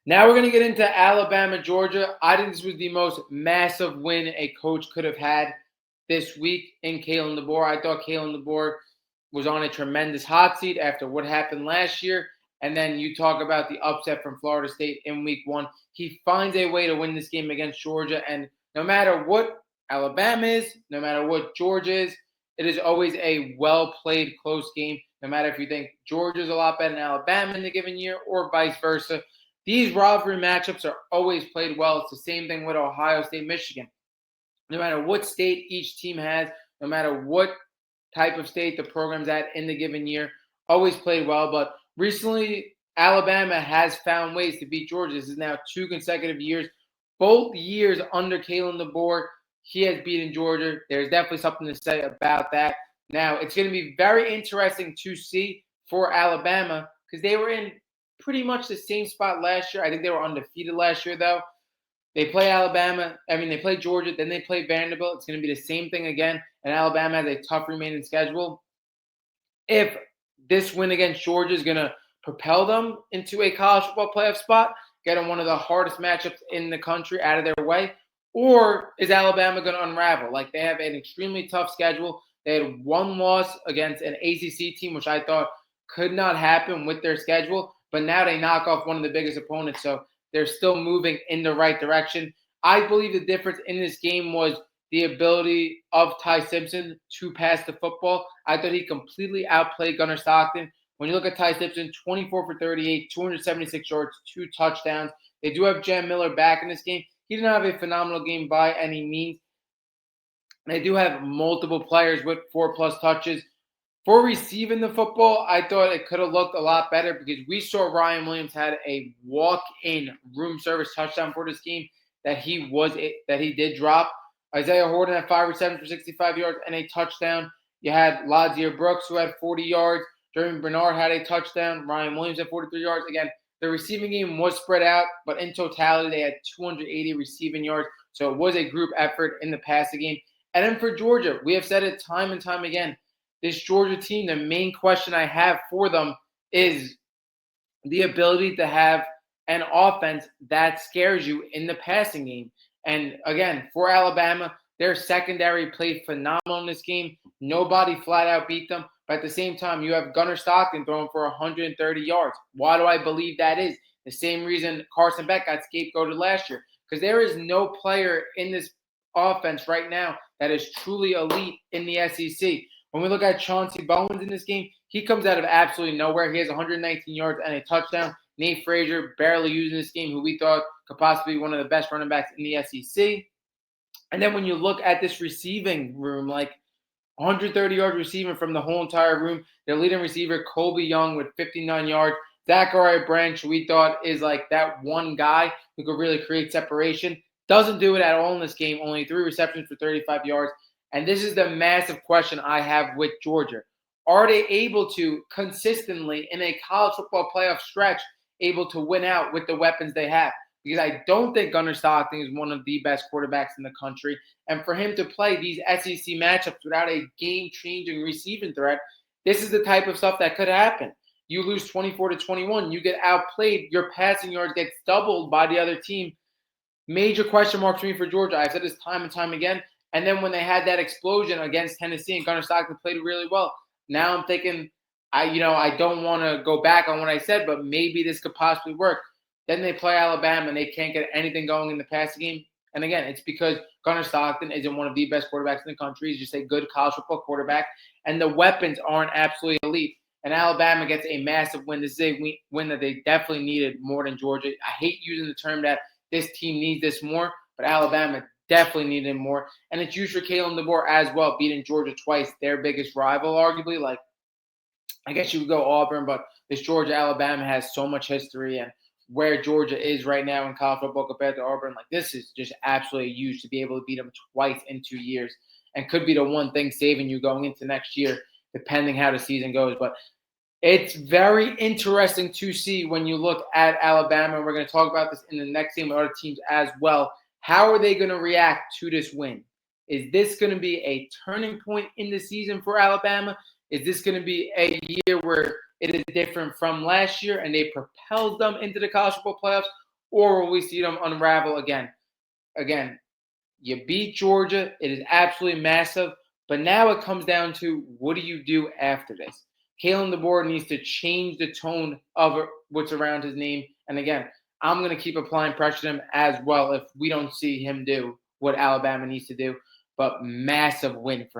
Now we're going to get into Alabama, Georgia. I think this was the most massive win a coach could have had this week in Kalen Deboer. I thought Kalen Deboer was on a tremendous hot seat after what happened last year. And then you talk about the upset from Florida State in week one. He finds a way to win this game against Georgia. And no matter what Alabama is, no matter what Georgia is, it is always a well-played, close game, no matter if you think Georgia's a lot better than Alabama in the given year or vice versa. These rivalry matchups are always played well. It's the same thing with Ohio State, Michigan. No matter what state each team has, no matter what type of state the program's at in the given year, always played well. But recently, Alabama has found ways to beat Georgia. This is now 2 consecutive years. Both years under Kalen Deboer, he has beaten Georgia. There's definitely something to say about that. Now, it's going to be very interesting to see for Alabama because they were in pretty much the same spot last year. I think they were undefeated last year, though. They play they play Georgia, then they play Vanderbilt. It's going to be the same thing again, and Alabama has a tough remaining schedule. If this win against Georgia is going to propel them into a college football playoff spot, get them one of the hardest matchups in the country out of their way, or is Alabama going to unravel? Like, they have an extremely tough schedule. They had one loss against an ACC team, which I thought could not happen with their schedule, but now they knock off one of the biggest opponents, so they're still moving in the right direction. I believe the difference in this game was the ability of Ty Simpson to pass the football. I thought he completely outplayed Gunnar Stockton. When you look at Ty Simpson, 24 for 38, 276 yards, 2 touchdowns. They do have Jam Miller back in this game. He didn't have a phenomenal game by any means. They do have multiple players with 4+ touches. For receiving the football, I thought it could have looked a lot better because we saw Ryan Williams had a walk-in room service touchdown for this game that he did drop. Isaiah Horton had 5 receptions for 65 yards and a touchdown. You had Lazier Brooks, who had 40 yards. Jeremy Bernard had a touchdown. Ryan Williams had 43 yards. Again, the receiving game was spread out, but in totality, they had 280 receiving yards. So it was a group effort in the passing game. And then for Georgia, we have said it time and time again, this Georgia team, the main question I have for them is the ability to have an offense that scares you in the passing game. And again, for Alabama, their secondary played phenomenal in this game. Nobody flat out beat them. But at the same time, you have Gunnar Stockton throwing for 130 yards. Why do I believe that is? The same reason Carson Beck got scapegoated last year. Because there is no player in this offense right now that is truly elite in the SEC. When we look at Chauncey Bowens in this game, he comes out of absolutely nowhere. He has 119 yards and a touchdown. Nate Frazier barely using this game, who we thought could possibly be one of the best running backs in the SEC. And then when you look at this receiving room, like 130 yards receiving from the whole entire room, their leading receiver, Colby Young, with 59 yards. Zachariah Branch, we thought is like that one guy who could really create separation. Doesn't do it at all in this game. Only 3 receptions for 35 yards. And this is the massive question I have with Georgia. Are they able to consistently, in a college football playoff stretch, able to win out with the weapons they have? Because I don't think Gunnar Stockton is one of the best quarterbacks in the country. And for him to play these SEC matchups without a game-changing receiving threat, this is the type of stuff that could happen. You lose 24-21. You get outplayed. Your passing yards gets doubled by the other team. Major question marks for me for Georgia. I've said this time and time again. And then when they had that explosion against Tennessee and Gunnar Stockton played really well, now I'm thinking, I don't want to go back on what I said, but maybe this could possibly work. Then they play Alabama and they can't get anything going in the passing game. And again, it's because Gunnar Stockton isn't one of the best quarterbacks in the country. He's just a good college football quarterback. And the weapons aren't absolutely elite. And Alabama gets a massive win. This is a win that they definitely needed more than Georgia. I hate using the term that this team needs this more, but Alabama definitely needed more. And it's used for Kalen Deboer as well, beating Georgia twice, their biggest rival, arguably. Like, I guess you would go Auburn, but this Georgia-Alabama has so much history, and where Georgia is right now in college football compared to Auburn, like, this is just absolutely huge to be able to beat them twice in 2 years, and could be the one thing saving you going into next year, depending how the season goes. But it's very interesting to see when you look at Alabama. We're going to talk about this in the next game with other teams as well. How are they going to react to this win? Is this going to be a turning point in the season for Alabama? Is this going to be a year where it is different from last year and they propelled them into the college football playoffs? or will we see them unravel again? Again, you beat Georgia. It is absolutely massive. But now it comes down to, what do you do after this? Kalen Deboer needs to change the tone of what's around his name. And again, I'm going to keep applying pressure to him as well if we don't see him do what Alabama needs to do. But massive win for him.